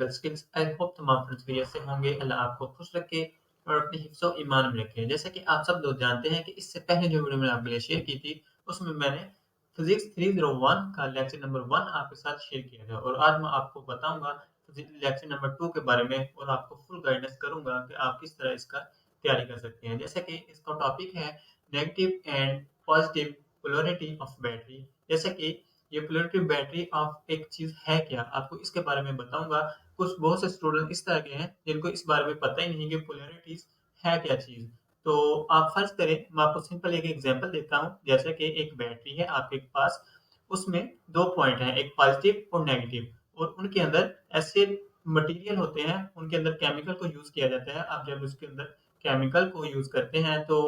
Practical skills. I hope तमाम friends खैरियत से होंगे। अल्लाह आपको खुश रखे और अपने हिफ्ज़ व ईमान में रखे। जैसा कि आप सब लोग जानते हैं कि इससे पहले जो वीडियो मैंने आपके लिए शेयर की थी, उसमें मैंने फिज़िक्स 301 का लेक्चर नंबर 1 आपके साथ शेयर किया था और आज मैं आपको बताऊँगा लेक्चर नंबर 2 के बारे में और आपको फुल गाइडेंस करूँगा कि आप किस तरह इसका तैयारी कर सकते हैं। जैसा कि इसका टॉपिक है negative and positive polarity of battery. जैसा कि ये पोलैरिटी बैटरी ऑफ एक चीज़ है क्या? आपको इसके बारे में बताऊँगा। कुछ बहुत से स्टूडेंट इस तरह के हैं जिनको इस बारे में पता ही नहीं कि पोलैरिटीज़ है क्या चीज़। तो आप फ़र्ज़ करें मैं आपको सिंपल एक एग्ज़ाम्पल देता हूँ। जैसे कि एक बैटरी है आपके पास, उसमें 2 पॉइंट हैं, एक पॉज़िटिव और नेगेटिव और उनके अंदर ऐसे मटीरियल होते हैं, उनके अंदर केमिकल को यूज़ किया जाता है। आप जब उसके अंदर केमिकल को यूज़ करते हैं तो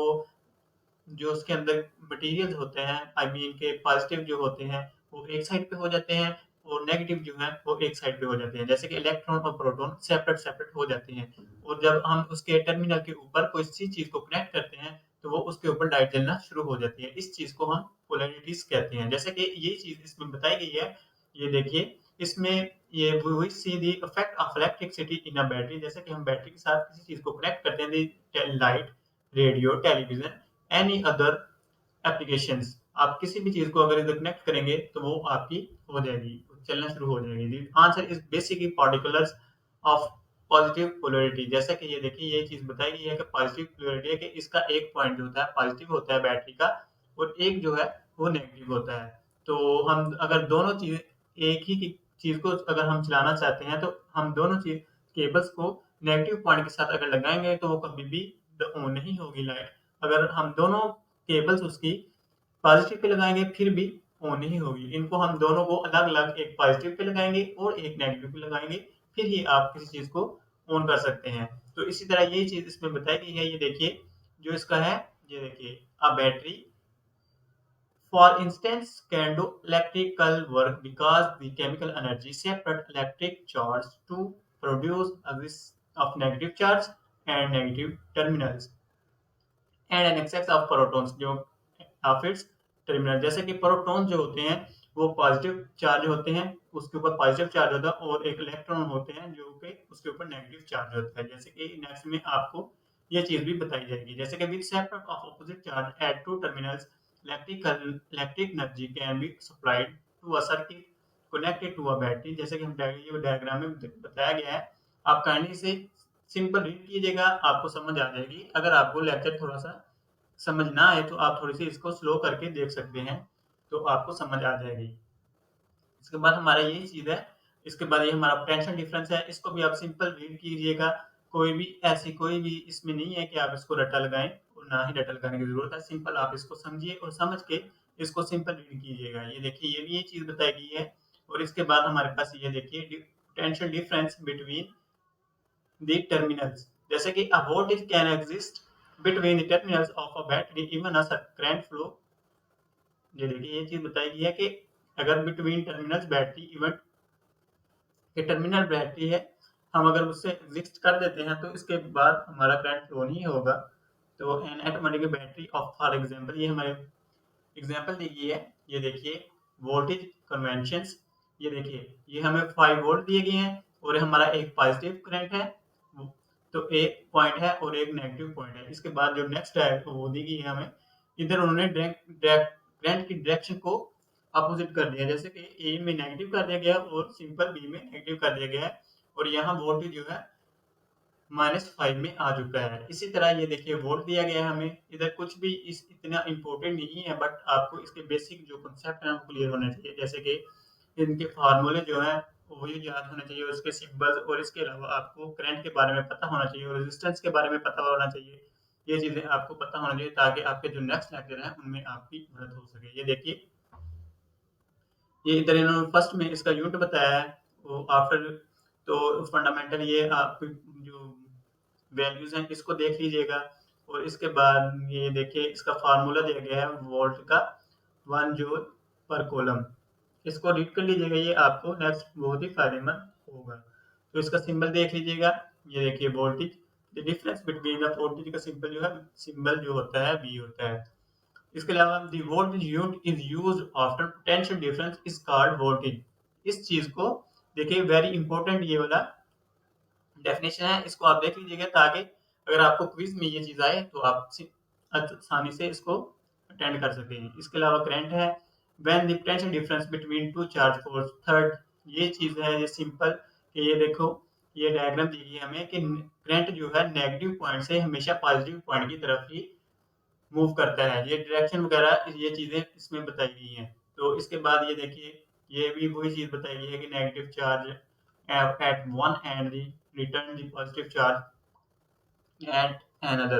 जो उसके अंदर मटीरियल्स होते हैं आई मीन के पॉज़िटिव जो होते हैं, वो एक साइड पे हो जाते हैं और नेगेटिव जो है वो एक साइड पे हो जाते हैं। जैसे कि इलेक्ट्रॉन और प्रोटॉन सेपरेट हो जाते हैं और जब हम उसके टर्मिनल के ऊपर कोई चीज़ को कनेक्ट करते हैं, तो वो उसके ऊपर लाइट जलना शुरू हो जाती है। इस चीज़ को हम पोलैरिटीज़ कहते हैं। जैसे कि ये चीज़ इसमें बताई गई है, ये देखिए इसमें ये we see the effect of electricity in a battery. जैसे कि हम बैटरी के साथ किसी चीज़ को कनेक्ट करते हैं, light, radio, television, any other applications. आप किसी भी चीज़ को अगर इधर कनेक्ट करेंगे तो वो आपकी हो जाएगी, चलना शुरू हो जाएगी। The answer is basically particulars of positive polarity. जैसा कि ये देखिए ये चीज़ बताई गई है कि पॉजिटिव पोलैरिटी है कि इसका एक पॉइंट जो होता है पॉजिटिव होता है बैटरी का और एक जो है वो नेगेटिव होता है। तो हम अगर दोनों चीज़ एक ही की चीज़ को अगर हम चलाना चाहते हैं तो हम दोनों चीज़ केबल्स को नेगेटिव पॉइंट के साथ अगर लगाएँगे तो वो कभी भी ऑन नहीं होगी लाइट। अगर हम दोनों केबल्स उसकी पॉज़िटिव पे लगाएँगे फिर भी ऑन नहीं होगी। इनको हम दोनों को अलग-अलग एक पॉज़िटिव पे लगाएँगे और एक नेगेटिव पे लगाएँगे, फिर ही आप किसी चीज़ को ऑन कर सकते हैं। तो इसी तरह ये चीज़ इसमें बताई गई है, ये देखिए जो इसका है, ये देखिए a battery for instance can do electrical work because the chemical energy separate electric charge to produce a list of negative charge and negative terminals and an excess of protons जो of its terminal। जैसे कि proton जो होते हैं वो positive charge होते हैं, उसके ऊपर पॉजिटिव चार्ज होता है और एक इलेक्ट्रॉन होते हैं जो कि उसके ऊपर नेगेटिव चार्ज होता है। जैसे कि नेक्स्ट में आपको ये चीज़ भी बताई जाएगी। जैसे कि with separate of opposite charge at two terminals electric energy can be supplied to a circuit connected to a battery. जैसे कि हम ये डायग्राम में बताया गया है। आप काइंडली से सिंपल रीड कीजिएगा, आपको समझ आ जाएगी। अगर आपको लेक्चर थोड़ा-सा समझ ना आए तो आप थोड़ी-सी इसको स्लो करके देख सकते हैं, तो आपको समझ आ जाएगी। इसके बाद हमारा यही चीज़ है, इसके बाद ये हमारा पोटेंशियल डिफरेंस है, इसको भी आप सिंपल रीड कीजिएगा। कोई भी इसमें नहीं है कि आप इसको रट्टा लगाएँ और ना ही रट्टा लगाने की ज़रूरत है। सिंपल आप इसको समझिए और समझ के इसको सिंपल रीड कीजिएगा। ये देखिए ये भी ये चीज़ बताई गई है और इसके बाद हमारे पास ये देखिए potential difference between the terminals। जैसे कि a voltage can exist between the terminals of a battery even as a current flow। ये देखिए ये चीज़ बताई गई है कि अगर बिटवीन टर्मिनल्स बैटरी इवन ये टर्मिनल बैटरी है, हम अगर उससे एग्जिस्ट कर देते हैं तो इसके बाद हमारा करंट फ्लो नहीं होगा। तो N automatic battery of for example ये हमारे एग्जांपल दी गई है। ये देखिए वोल्टेज कन्वेंशंस, ये देखिए ये हमें 5 वोल्ट दिए गए हैं और ये हमारा एक पॉजिटिव करंट है। तो एक पॉइंट है और एक नेगेटिव पॉइंट है। इसके बाद जो नेक्स्ट है वो दी गई है हमें। इधर उन्होंने करंट की डायरेक्शन को अपोजिट कर दिया। जैसे कि ए में नेगेटिव कर दिया गया और सिंपल बी में नेगेटिव कर दिया गया है और यहाँ वोल्टेज जो है -5 में आ चुका है। इसी तरह ये देखिए वोल्ट दिया गया है हमें, इधर कुछ भी इस इतना इम्पोर्टेंट नहीं है बट आपको इसके बेसिक जो कांसेप्ट हैं वो क्लियर होने चाहिए। जैसे कि इनके फार्मूले जो हैं वो ये याद होने चाहिए, उसके सिंबल्स और इसके अलावा आपको करंट के बारे में पता होना चाहिए और रेजिस्टेंस के बारे में पता होना चाहिए। ये चीज़ें आपको पता होना चाहिए ताकि आपके जो नेक्स्ट लेक्चर हैं उनमें आपकी मदद हो सके। ये देखिए ये इधर इन्होंने फर्स्ट में इसका यूनिट बताया है, वो आफ्टर तो फंडामेंटल ये आप जो वैल्यूज़ हैं इसको देख लीजिएगा और इसके बाद ये देखिए इसका फार्मूला दिया गया है वोल्ट का 1 जूल पर कूलम। इसको रीड कर लीजिएगा, ये आपको नेक्स्ट बहुत ही फ़ायदेमंद होगा। तो इसका सिंबल देख लीजिएगा, ये देखिए voltage, the difference between the voltage का सिंबल जो होता है V होता है। इसके अलावा the voltage unit is used after potential difference is called voltage. इस चीज को देखिए वेरी इंपॉर्टेंट ये वाला डेफिनेशन है, इसको आप देख लीजिएगा ताकि अगर आपको क्विज़ में ये चीज़ आए तो आप आसानी से इसको अटेंड कर सकें। इसके अलावा करंट है, when the potential difference between two charge force third, ये चीज़ है, ये सिंपल कि ये देखो, ये डायग्राम दी गई है हमें कि करंट जो है नेगेटिव पॉइंट से हमेशा पॉजिटिव पॉइंट की तरफ ही मूव करता है। ये डायरेक्शन वगैरह ये चीज़ें इसमें बताई गई हैं। तो इसके बाद ये देखिए, ये भी वही चीज़ बताई गई है कि negative charge at one end return the positive charge at another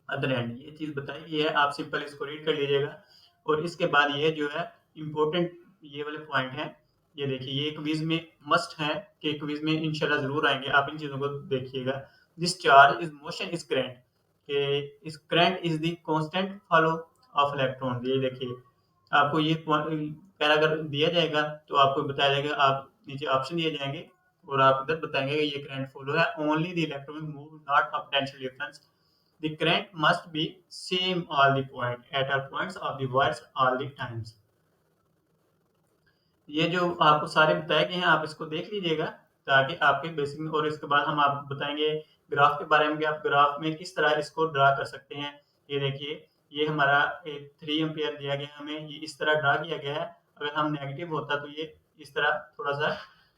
other and, ये चीज़ बताई गई है। आप सिंपल इसको रीड कर लीजिएगा। और इसके बाद ये जो है इम्पोर्टेंट ये वाले पॉइंट हैं, ये देखिए, ये क्विज में मस्ट है कि क्विज में इंशाल्लाह ज़रूर आएँगे। आप इन चीज़ों को देखिएगा। This charge is motion is current, कि इस current is the constant follow of electron. ये देखिए, आपको ये पैराग्राफ दिया जाएगा तो आपको बताया जाएगा, आप नीचे ऑप्शन दिए जाएंगे और आप इधर बताएंगे कि ये करंट फॉलो है, only the electron move not a potential difference, the current must be same all the point at all points of the wires all the times। ये जो आपको सारे बताए गए हैं आप इसको देख लीजिएगा ताकि आपके बेसिक में। और इसके बाद हम आपको बताएंगे ग्राफ के बारे में कि आप ग्राफ में किस तरह इसको ड्रा कर सकते हैं। ये देखिए, ये हमारा 3 एम्पियर दिया गया हमें, ये इस तरह ड्रा किया गया है। अगर हम नेगेटिव होता तो ये इस तरह थोड़ा सा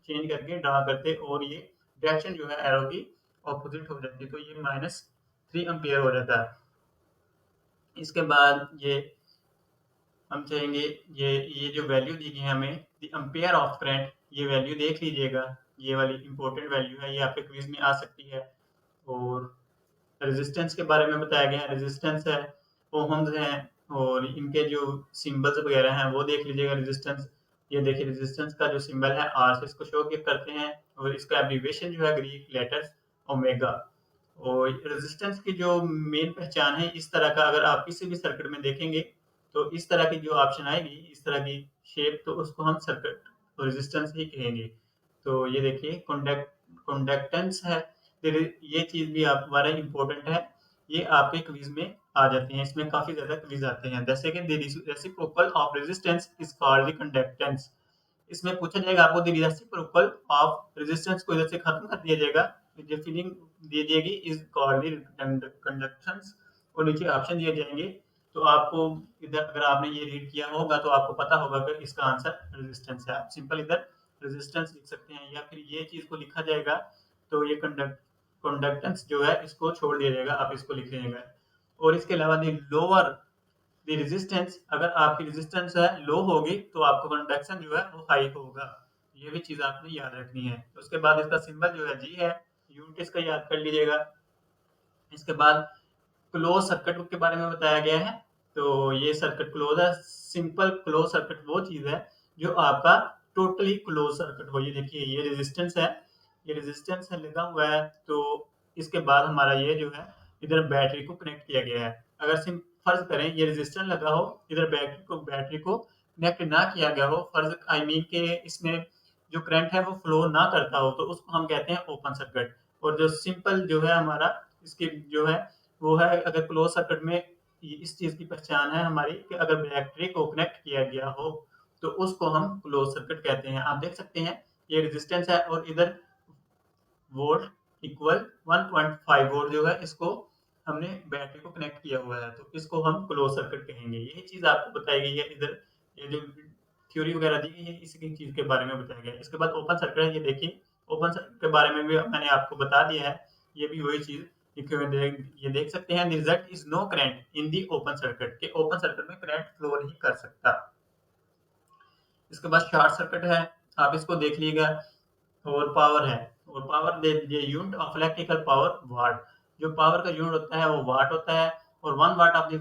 चेंज करके ड्रा करते और ये डायरेक्शन जो है एरो की ऑपोजिट हो जाती, तो ये -3 एम्पियर हो जाता है। इसके बाद ये हम चाहेंगे, ये जो वैल्यू दी गई है हमें, द एम्पियर ऑफ करंट, ये वैल्यू देख लीजिएगा। ये वाली इंपॉर्टेंट वैल्यू है, ये आपके क्विज में आ सकती है। और रेजिस्टेंस के बारे में बताया गया है, रेजिस्टेंस है, ओहम्स हैं, और इनके जो सिंबल्स वगैरह हैं वो देख लीजिएगा। रेजिस्टेंस, ये देखिए, रेजिस्टेंस का जो सिंबल है आर से इसको शो करते हैं, और इसका एब्रीविएशन जो है ग्रीक लेटर्स ओमेगा। और रेजिस्टेंस की जो मेन पहचान है, इस तरह का अगर आप किसी भी सर्किट में देखेंगे तो इस तरह की जो ऑप्शन आएगी, इस तरह की शेप, तो उसको हम सर्किट रेजिस्टेंस ही कहेंगे। तो ये देखिए, कंडक्टेंस है, फिर ये चीज भी आप हमारा इम्पोर्टेंट है। ये आपके क्विज में आ जाते हैं, इसमें काफी ज्यादा क्विज आते हैं। जैसे कि the reciprocal of resistance is called the conductance. इसमें पूछा जाएगा आपको, द रेसिप्रोकल ऑफ रेजिस्टेंस को इधर से खत्म कर दिया जाएगा, जो फीलिंग दी जाएगी इज कॉल्ड द कंडक्टेंस, और नीचे ऑप्शन दिए जाएंगे। तो आपको इधर अगर आपने ये रीड किया होगा तो आपको पता होगा कि इसका आंसर रेजिस्टेंस है। आप सिंपल इधर रेजिस्टेंस लिख सकते हैं, या फिर ये चीज को लिखा जाएगा तो ये कंडक्टेंस जो है इसको छोड़ दिया जाएगा, आप इसको लिख लीजिएगा। और इसके अलावा दी लोअर दी रेजिस्टेंस, अगर आपकी रेजिस्टेंस है लो होगी तो आपको कंडक्शन जो है वो हाई होगा। ये भी चीज आपने याद रखनी है। उसके बाद इसका सिंबल जो है जी है, यूनिट इसका याद कर लीजिएगा। इसके बाद क्लोज सर्किट के बारे में बताया गया है। तो ये सर्किट क्लोज है, सिंपल क्लोज सर्किट वो चीज है जो आपका टोटली क्लोज सर्किट हो। ये देखिए, ये रेजिस्टेंस है, ये रेजिस्टेंस है लगा हुआ है। तो इसके बाद हमारा ये जो है इधर बैटरी को कनेक्ट किया गया है। अगर सिम फर्ज करें ये रेजिस्टेंस लगा हो, इधर बैटरी को कनेक्ट ना किया गया हो, फर्ज आई मीन के इसमें जो करंट है वो फ्लो ना करता हो, तो उसको हम कहते हैं ओपन सर्किट। और जो सिंपल जो है हमारा इसकी जो है वो है, अगर क्लोज सर्किट में इस चीज की पहचान है हमारी कि अगर बैटरी को कनेक्ट किया गया हो तो उसको हम क्लोज सर्किट कहते हैं। आप देख सकते हैं ये रेजिस्टेंस है और इधर वोल्ट इक्वल 1.5 वोल्ट जो है इसको हमने बैटरी को कनेक्ट किया हुआ है, तो इसको हम क्लोज सर्किट कहेंगे। यही चीज आपको बताई गई है इधर, ये जो थ्योरी वगैरह दी गई है इसी चीज के बारे में बताया गया है। इसके बाद ओपन सर्किट है, ये देखिए, ओपन सर्किट के बारे में भी मैंने आपको बता दिया है। ये भी वही चीज लिखे हुए ये देख सकते हैं, result is no current in the open circuit, के ओपन सर्किट में करंट फ्लो नहीं कर सकता। इसके बाद शॉर्ट सर्किट है, आप इसको देख लीजिएगा। और पावर है, और पावर दे दीजिए, यूनिट ऑफ इलेक्ट्रिकल पावर वाट, जो पावर का यूनिट होता है वो वाट होता है। और 1 watt of the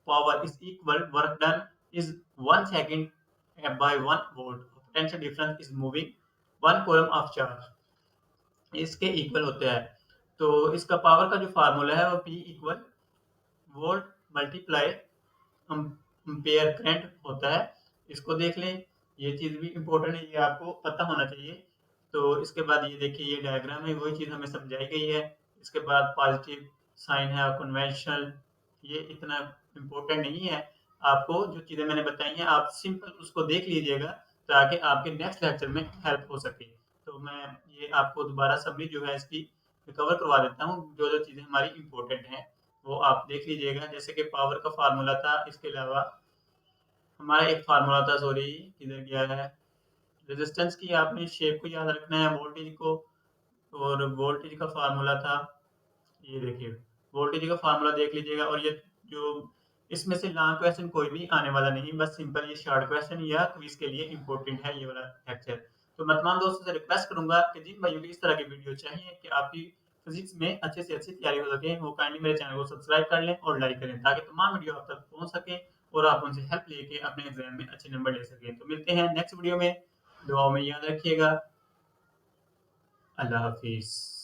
power is equal work done is 1 second by 1 volt, potential difference is moving 1 coulomb of charge, इसके इक्वल होता है। तो इसका पावर का जो फार्मूला है वो P equal volt multiply ampere current होता है। इसको देख लें, ये चीज भी इम्पोर्टेंट है, ये आपको पता होना चाहिए। तो इसके बाद ये देखिए, ये डायग्राम है, वही चीज हमें समझाई गई है। इसके बाद पॉजिटिव साइन है, कन्वेंशनल, ये इतना इम्पोर्टेंट नहीं है। आपको जो चीजें मैंने बताई हैं आप सिंपल उसको देख लीजिएगा ताकि आपके नेक्स्ट लेक्चर में हेल्प हो सके। तो मैं ये आपको दोबारा समरी जो है इसकी कवर करवा देता हूँ, जो-जो चीज़ें हमारी इम्पोर्टेंट हैं, वो आप देख लीजिएगा। जैसे कि पावर का फ़ॉर्मूला था, इसके अलावा हमारा एक फ़ॉर्मूला था, सॉरी किधर गया है? रेज़िस्टेंस की आपने शेप को याद रखना है, वोल्टेज को, और वोल्टेज का फ़ॉर्मूला था, ये देखिए, वोल्टेज का फ़ॉर्मूला देख लीजिएगा। और ये जो इसमें से लॉन्ग क्वेश्चन कोई भी आने वाला नहीं, बस सिंपल ये शॉर्ट क्वेश्चन या क्विज़ के लिए इम्पोर्टेंट है ये वाला लेक्चर। तो मैं तमाम दोस्तों से रिक्वेस्ट करूँगा कि जिन भाइयों को इस तरह की वीडियो चाहिए कि आपकी फिज़िक्स में अच्छे से अच्छी तैयारी हो सके, वो काइंडली मेरे चैनल को सब्सक्राइब कर लें और लाइक करें, ताकि तमाम वीडियो आप तक पहुँच सकें और आप उनसे हेल्प लेके अपने एग्ज़ाम में अच्छे नंबर ले सकें। तो मिलते हैं नेक्स्ट वीडियो में, दुआओं में याद रखिएगा। अल्लाह हाफ़िज़।